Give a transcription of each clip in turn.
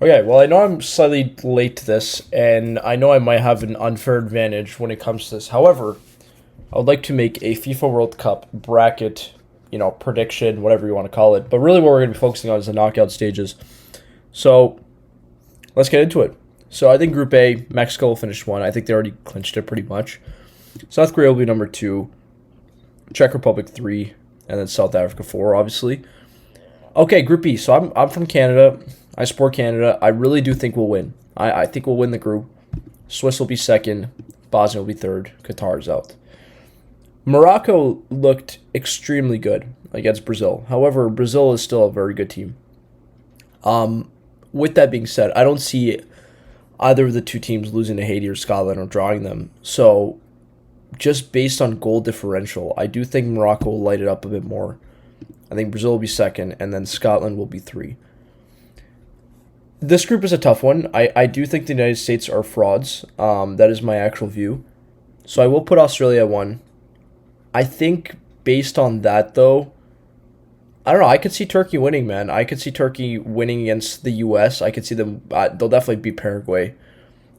Okay, well, I know I'm slightly late to this, and I know I might have an unfair advantage when it comes to this. However, I would like to make a FIFA World Cup bracket, prediction, whatever you want to call it. But really, what we're going to be focusing on is the knockout stages. So let's get into it. So I think Group A, Mexico will finish one. I think they already clinched it pretty much. South Korea will be number two, Czech Republic three, and then South Africa four, obviously. Okay, Group B. So I'm from Canada. I support Canada. I really do think we'll win. I think we'll win the group. Swiss will be second. Bosnia will be third. Qatar's out. Morocco looked extremely good against Brazil. However, Brazil is still a very good team. With that being said, I don't see either of the two teams losing to Haiti or Scotland or drawing them. So, just based on goal differential, I do think Morocco will light it up a bit more. I think Brazil will be second, and then Scotland will be three. This group is a tough one. I do think the United States are frauds. That is my actual view. So I will put Australia at one. I think based on that, though, I don't know. I could see Turkey winning, man. I could see Turkey winning against the U.S. I could see them. They'll definitely beat Paraguay.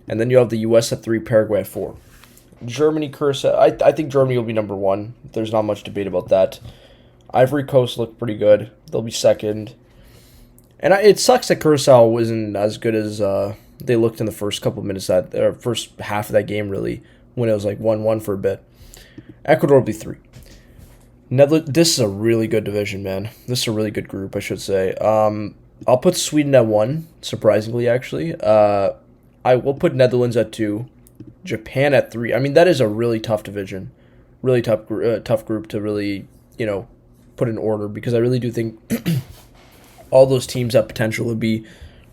And then you have the U.S. at three, Paraguay at four. Germany, Curacao. I think Germany will be number one. There's not much debate about that. Ivory Coast looked pretty good. They'll be second. And it sucks that Curacao wasn't as good as they looked in the first couple of minutes, first half of that game, really, when it was like 1-1 for a bit. Ecuador will be three. Netherlands, this is a really good division, man. This is a really good group, I should say. I'll put Sweden at one, surprisingly, actually. I will put Netherlands at two. Japan at three. I mean, that is a really tough division. Really tough group to really, put in order, because I really do think all those teams have potential to be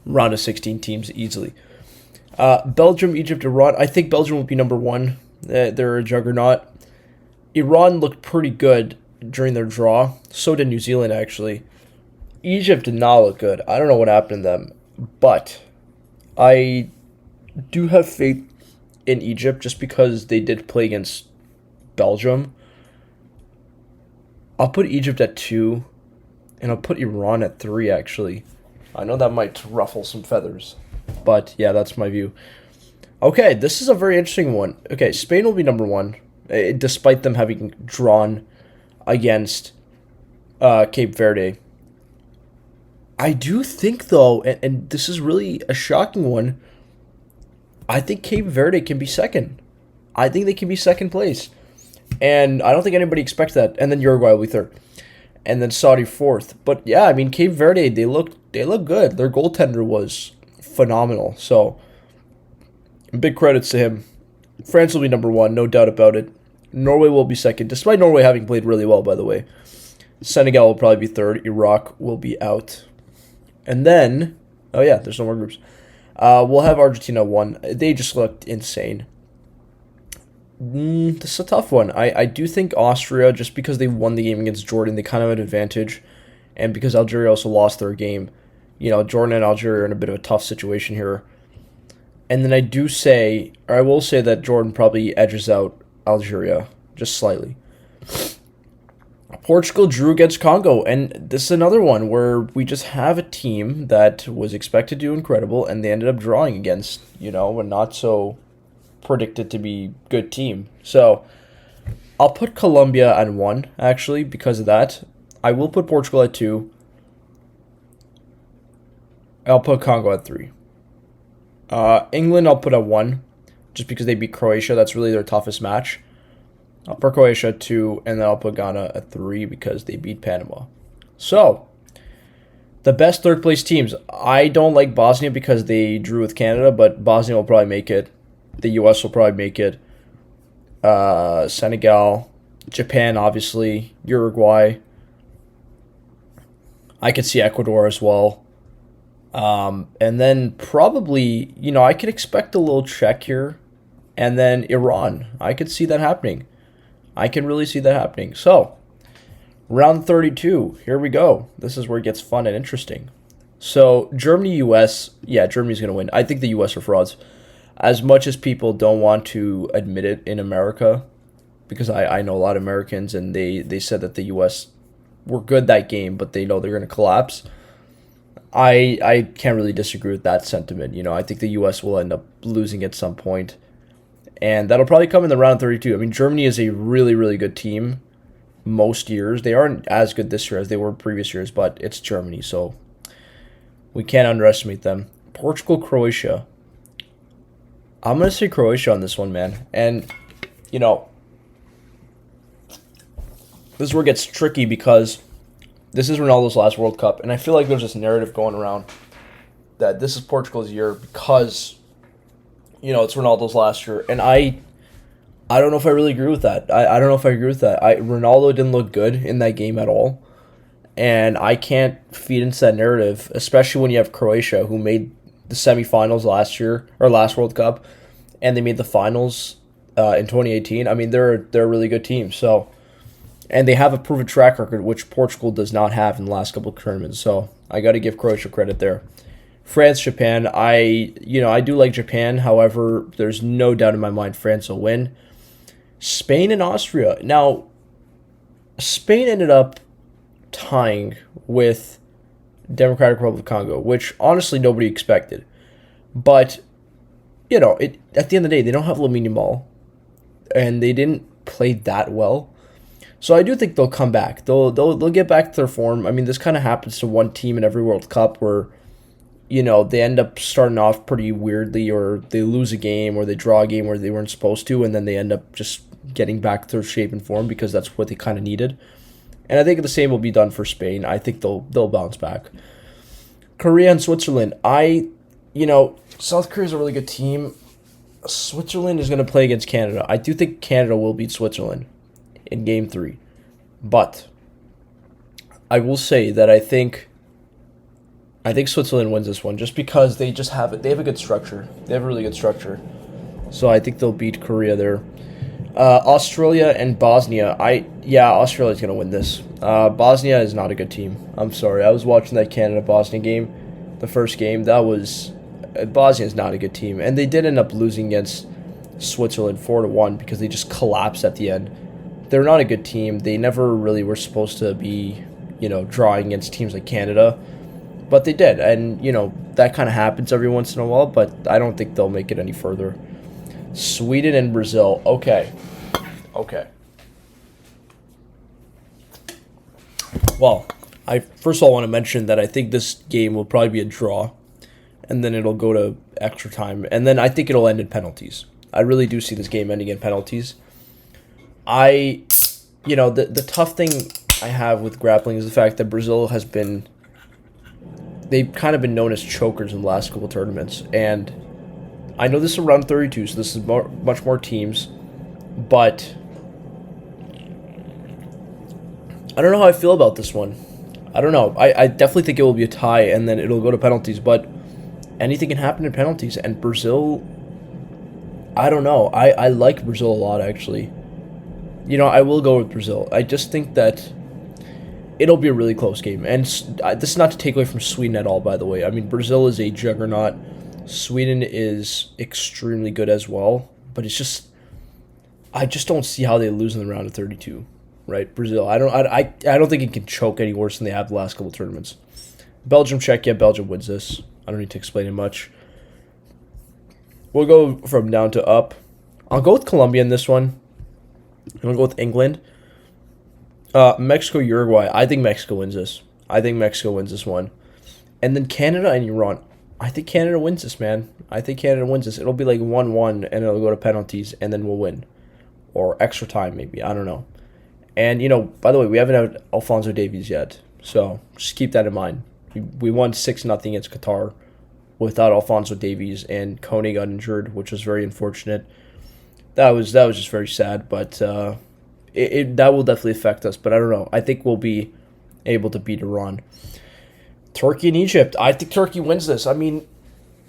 round of 16 teams easily. Belgium, Egypt, Iran. I think Belgium will be number one. They're a juggernaut. Iran looked pretty good during their draw. So did New Zealand, actually. Egypt did not look good. I don't know what happened to them. But I do have faith in Egypt just because they did play against Belgium. I'll put Egypt at two. And I'll put Iran at three, actually. I know that might ruffle some feathers. But, yeah, that's my view. Okay, this is a very interesting one. Okay, Spain will be number one, despite them having drawn against Cape Verde. I do think, though, and this is really a shocking one, I think Cape Verde can be second. I think they can be second place. And I don't think anybody expects that. And then Uruguay will be third. And then Saudi fourth. But yeah, I mean, Cape Verde, they look good. Their goaltender was phenomenal. So big credits to him. France will be number one, no doubt about it. Norway will be second, despite Norway having played really well, by the way. Senegal will probably be third. Iraq will be out. And then, oh yeah, there's no more groups. We'll have Argentina one. They just looked insane. This is a tough one. I do think Austria, just because they won the game against Jordan, they kind of had an advantage. And because Algeria also lost their game, Jordan and Algeria are in a bit of a tough situation here. And then I will say that Jordan probably edges out Algeria just slightly. Portugal drew against Congo, and this is another one where we just have a team that was expected to do incredible, and they ended up drawing against, a not so predicted to be good team. So I'll put Colombia at one, actually, because of that. I will put Portugal at two. I'll put Congo at three. England I'll put at one, just because they beat Croatia. That's really their toughest match. I'll put Croatia at two, and then I'll put Ghana at three because they beat Panama. So, the best third place teams. I don't like Bosnia because they drew with Canada, but Bosnia will probably make it. The U.S. will probably make it. Senegal, Japan, obviously, Uruguay. I could see Ecuador as well. And then probably, I could expect a little Czech here. And then Iran. I could see that happening. I can really see that happening. So, round 32. Here we go. This is where it gets fun and interesting. So, Germany, U.S. Yeah, Germany's going to win. I think the U.S. are frauds. As much as people don't want to admit it in America, because I know a lot of Americans, and they said that the U.S. were good that game, but they know they're going to collapse. I can't really disagree with that sentiment. I think the U.S. will end up losing at some point, and that'll probably come in the round 32. I mean, Germany is a really, really good team most years. They aren't as good this year as they were previous years, but it's Germany, so we can't underestimate them. Portugal, Croatia. I'm going to say Croatia on this one, man. And, you know, this is where it gets tricky because this is Ronaldo's last World Cup, and I feel like there's this narrative going around that this is Portugal's year because, it's Ronaldo's last year. And I don't know if I really agree with that. I don't know if I agree with that. Ronaldo didn't look good in that game at all. And I can't feed into that narrative, especially when you have Croatia, who made the semifinals last year, or last World Cup, and they made the finals in 2018. I mean, they're a really good team. So, and they have a proven track record, which Portugal does not have in the last couple of tournaments. So I got to give Croatia credit there. France, Japan. I do like Japan. However, there's no doubt in my mind France will win. Spain and Austria. Now, Spain ended up tying with Democratic Republic of Congo, which honestly nobody expected. But, at the end of the day, they don't have Lamine Yamal, and they didn't play that well. So I do think they'll come back. They'll get back to their form. I mean, this kind of happens to one team in every World Cup where, they end up starting off pretty weirdly, or they lose a game, or they draw a game where they weren't supposed to, and then they end up just getting back to their shape and form because that's what they kind of needed. And I think the same will be done for Spain. I think they'll bounce back. Korea and Switzerland. South Korea is a really good team. Switzerland is going to play against Canada. I do think Canada will beat Switzerland in Game 3. But I will say that I think Switzerland wins this one just because they have a good structure. They have a really good structure. So I think they'll beat Korea there. Australia and Bosnia. Australia's going to win this. Bosnia is not a good team. I'm sorry. I was watching that Canada-Bosnia game, the first game. Bosnia is not a good team. And they did end up losing against Switzerland 4-1 because they just collapsed at the end. They're not a good team. They never really were supposed to be, drawing against teams like Canada. But they did. And, that kind of happens every once in a while, but I don't think they'll make it any further. Sweden and Brazil. Okay. Well, I first of all want to mention that I think this game will probably be a draw, and then it'll go to extra time, and then I think it'll end in penalties. I really do see this game ending in penalties. The tough thing I have with grappling is the fact that Brazil they've kind of been known as chokers in the last couple tournaments, and I know this is round 32, so this is much more teams, but I don't know how I feel about this one. I don't know. I definitely think it will be a tie, and then it'll go to penalties, but anything can happen in penalties, and Brazil, I don't know. I like Brazil a lot, actually. I will go with Brazil. I just think that it'll be a really close game, and this is not to take away from Sweden at all, by the way. I mean, Brazil is a juggernaut. Sweden is extremely good as well, but I just don't see how they lose in the round of 32, right? Brazil, I don't think it can choke any worse than they have the last couple of tournaments. Belgium, Czechia, Belgium wins this. I don't need to explain it much. We'll go from down to up. I'll go with Colombia in this one. I'm going to go with England. Mexico, Uruguay. I think Mexico wins this. one. And then Canada and Iran. I think Canada wins this, man. It'll be like 1-1, and it'll go to penalties, and then we'll win. Or extra time, maybe. I don't know. And, by the way, we haven't had Alphonso Davies yet. So just keep that in mind. We won 6-0 against Qatar without Alphonso Davies, and Kone got injured, which was very unfortunate. That was just very sad, but that will definitely affect us. But I don't know. I think we'll be able to beat Iran. Turkey and Egypt. I think Turkey wins this. I mean,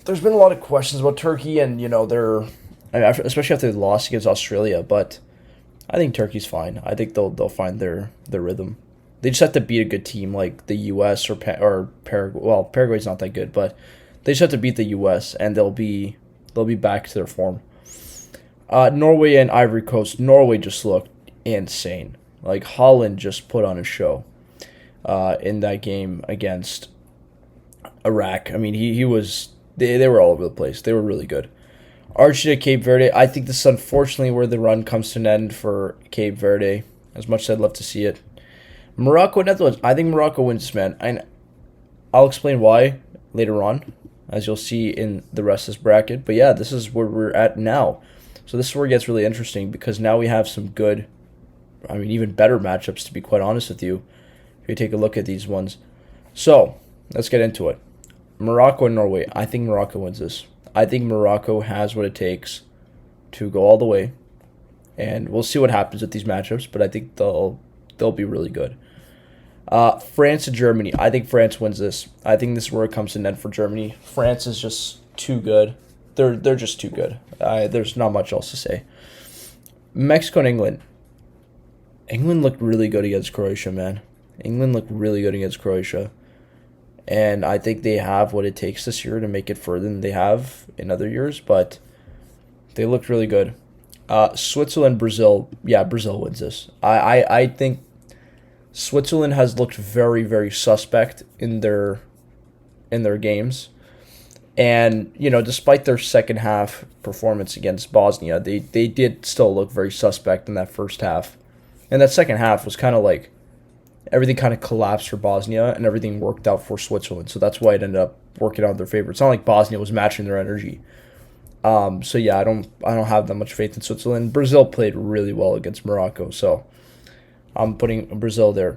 there's been a lot of questions about Turkey, and especially after they lost against Australia. But I think Turkey's fine. I think they'll find their rhythm. They just have to beat a good team like the U.S. or Paraguay. Well, Paraguay's not that good, but they just have to beat the U.S. and they'll be back to their form. Norway and Ivory Coast. Norway just looked insane. Like Holland just put on a show in that game against Iraq. I mean, he was they were all over the place. They were really good. Argentina, Cape Verde. I think this is unfortunately where the run comes to an end for Cape Verde. As much as I'd love to see it. Morocco, Netherlands. I think Morocco wins this, man. And I'll explain why later on, as you'll see in the rest of this bracket. But yeah, this is where we're at now. So this is where it gets really interesting because now we have some good, I mean, even better matchups, to be quite honest with you, if you take a look at these ones. So let's get into it. Morocco and Norway. I think Morocco wins this. I think Morocco has what it takes to go all the way. And we'll see what happens with these matchups, but I think they'll be really good. France and Germany. I think France wins this. I think this is where it comes to an end for Germany. France is just too good. They're just too good. There's not much else to say. Mexico and England. England looked really good against Croatia, man. England looked really good against Croatia. And I think they have what it takes this year to make it further than they have in other years, but they looked really good. Switzerland, Brazil. Yeah, Brazil wins this. I think Switzerland has looked very, very suspect in their games. And, you know, despite their second half performance against Bosnia, they did still look very suspect in that first half. And that second half was kind of like everything kind of collapsed for Bosnia and everything worked out for Switzerland. So that's why it ended up working out in their favor. It's not like Bosnia was matching their energy. So yeah, I don't have that much faith in Switzerland. Brazil played really well against Morocco, so I'm putting Brazil there.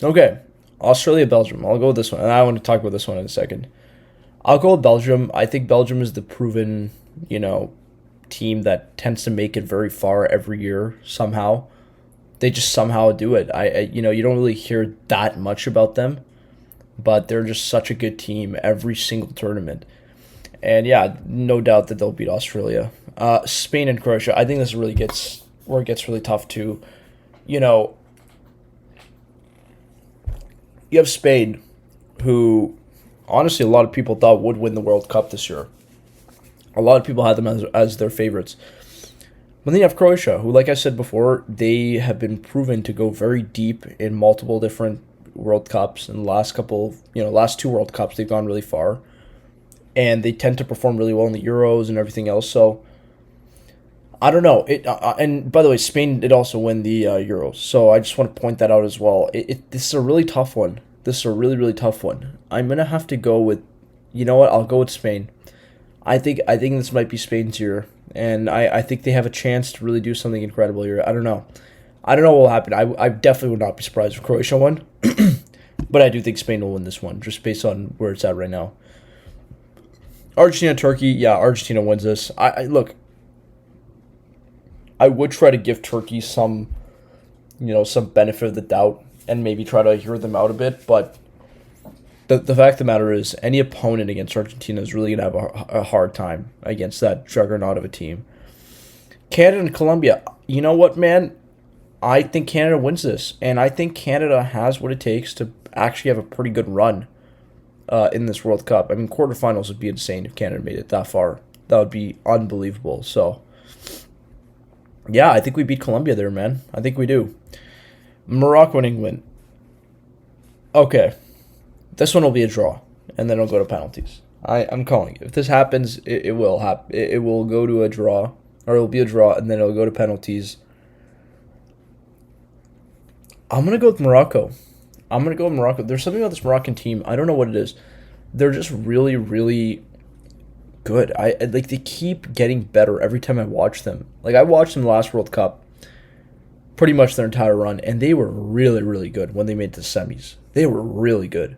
Okay, Australia, Belgium. I'll go with this one, and I want to talk about this one in a second. I'll go with Belgium. I think Belgium is the proven, team that tends to make it very far every year somehow. They just somehow do it. You don't really hear that much about them, but they're just such a good team every single tournament. And yeah, no doubt that they'll beat Australia. Spain and Croatia. I think this really gets where it gets really tough too. You have Spain, who honestly a lot of people thought would win the World Cup this year. A lot of people had them as their favorites. But then you have Croatia, who, like I said before, they have been proven to go very deep in multiple different World Cups. In the last two World Cups, they've gone really far. And they tend to perform really well in the Euros and everything else. So, I don't know. And by the way, Spain did also win the Euros. So, I just want to point that out as well. This is a really tough one. This is a really, really tough one. I'm going to have to go with, you know what? I'll go with Spain. I think this might be Spain's year. And I think they have a chance to really do something incredible here. I don't know. I don't know what will happen. I definitely would not be surprised if Croatia won. But I do think Spain will win this one, just based on where it's at right now. Argentina, Turkey. Yeah, Argentina wins this. Look, I would try to give Turkey some benefit of the doubt and maybe try to hear them out a bit. But the fact of the matter is, any opponent against Argentina is really going to have a hard time against that juggernaut of a team. Canada and Colombia. You know what, man? I think Canada wins this. And I think Canada has what it takes to actually have a pretty good run in this World Cup. I mean, quarterfinals would be insane if Canada made it that far. That would be unbelievable. So, yeah, I think we beat Colombia there, man. I think we do. Morocco and England. Okay. This one will be a draw, and then it'll go to penalties. I'm calling it. If this happens, it will happen. It will go to a draw, or it'll be a draw, and then it'll go to penalties. I'm going to go with Morocco. There's something about this Moroccan team. I don't know what it is. They're just really, really good. They keep getting better every time I watch them. Like, I watched them last World Cup, pretty much their entire run, and they were really, really good when they made the semis. They were really good.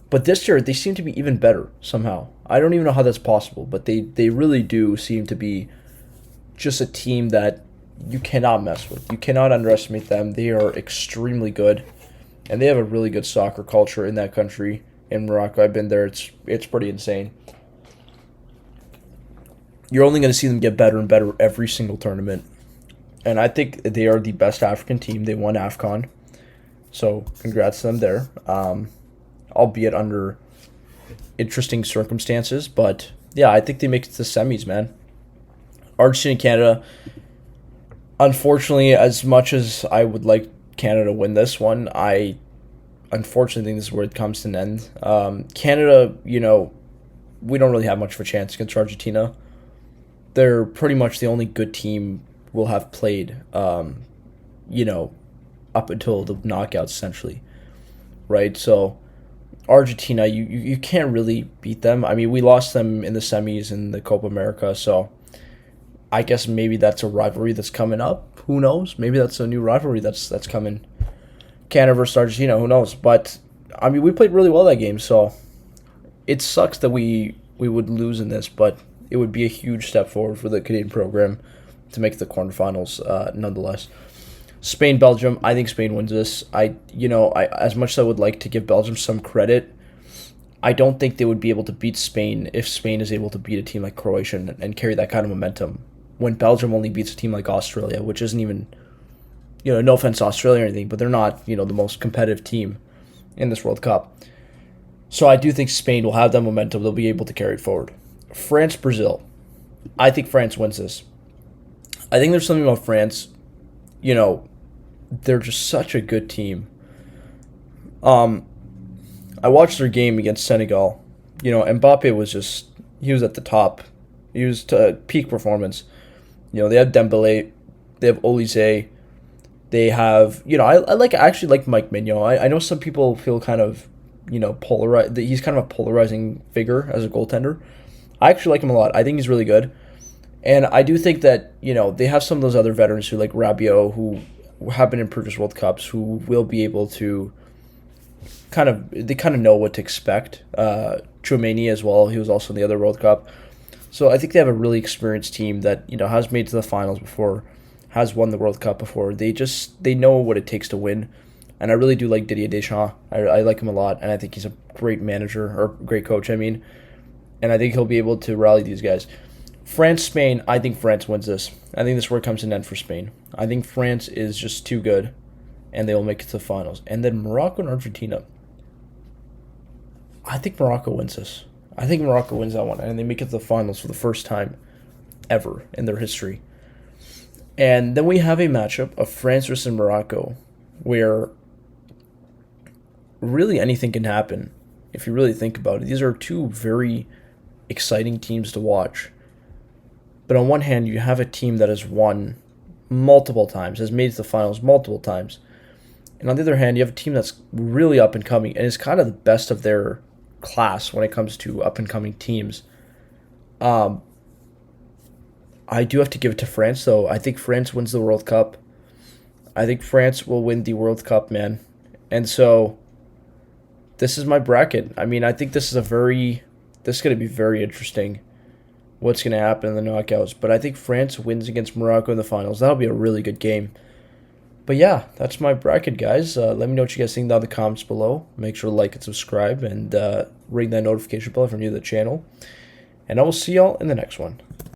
But this year, they seem to be even better somehow. I don't even know how that's possible, but they really do seem to be just a team that you cannot mess with. You cannot underestimate them. They are extremely good, and they have a really good soccer culture in that country. In Morocco, I've been there. It's pretty insane. You're only going to see them get better and better every single tournament. And I think they are the best African team. They won AFCON. So, congrats to them there. Albeit under interesting circumstances. But, yeah, I think they make it to the semis, man. Argentina and Canada. Unfortunately, as much as I would like Canada to win this one, I unfortunately think this is where it comes to an end. Canada, we don't really have much of a chance against Argentina. They're pretty much the only good team we'll have played, you know, up until the knockouts, essentially, right? So Argentina, you can't really beat them. I mean, we lost them in the semis in the Copa America, so I guess maybe that's a rivalry that's coming up. Who knows? Maybe that's a new rivalry that's coming. Canada versus Argentina, who knows? But I mean, we played really well that game, so it sucks that we would lose in this, but it would be a huge step forward for the Canadian program to make the quarterfinals, nonetheless. Spain, Belgium. I think Spain wins this. I as much as I would like to give Belgium some credit, I don't think they would be able to beat Spain if Spain is able to beat a team like Croatia and carry that kind of momentum. When Belgium only beats a team like Australia, which isn't even, no offense to Australia or anything, but they're not, the most competitive team in this World Cup. So I do think Spain will have that momentum. They'll be able to carry it forward. France, Brazil. I think France wins this. I think there's something about France, they're just such a good team. I watched their game against Senegal. Mbappe he was at the top. He was to peak performance. They have Dembele, they have Olise, they have, I actually like Mike Mignon. I know some people feel kind of, polarized. He's kind of a polarizing figure as a goaltender. I actually like him a lot. I think he's really good. And I do think that, they have some of those other veterans who like Rabiot, who have been in previous World Cups, who will be able to they kind of know what to expect. Chouameni as well, he was also in the other World Cup. So I think they have a really experienced team that, has made to the finals before, has won the World Cup before. They know what it takes to win. And I really do like Didier Deschamps. I like him a lot, and I think he's a great manager, or great coach, I mean. And I think he'll be able to rally these guys. France, Spain, I think France wins this. I think this is where it comes to an end for Spain. I think France is just too good, and they will make it to the finals. And then Morocco and Argentina. I think Morocco wins this. I think Morocco wins that one, and they make it to the finals for the first time ever in their history. And then we have a matchup of France versus Morocco, where really anything can happen if you really think about it. These are two very exciting teams to watch. But on one hand, you have a team that has won multiple times, has made it to the finals multiple times. And on the other hand, you have a team that's really up and coming and is kind of the best of their class when it comes to up and coming teams. I do have to give it to France, though. I think France wins the World Cup. I think France will win the World Cup, man. And so this is my bracket. I mean, I think this is going to be very interesting what's going to happen in the knockouts. But I think France wins against Morocco in the finals. That'll be a really good game. But yeah, that's my bracket, guys. Let me know what you guys think down in the comments below. Make sure to like and subscribe, and ring that notification bell if you're new to the channel. And I will see y'all in the next one.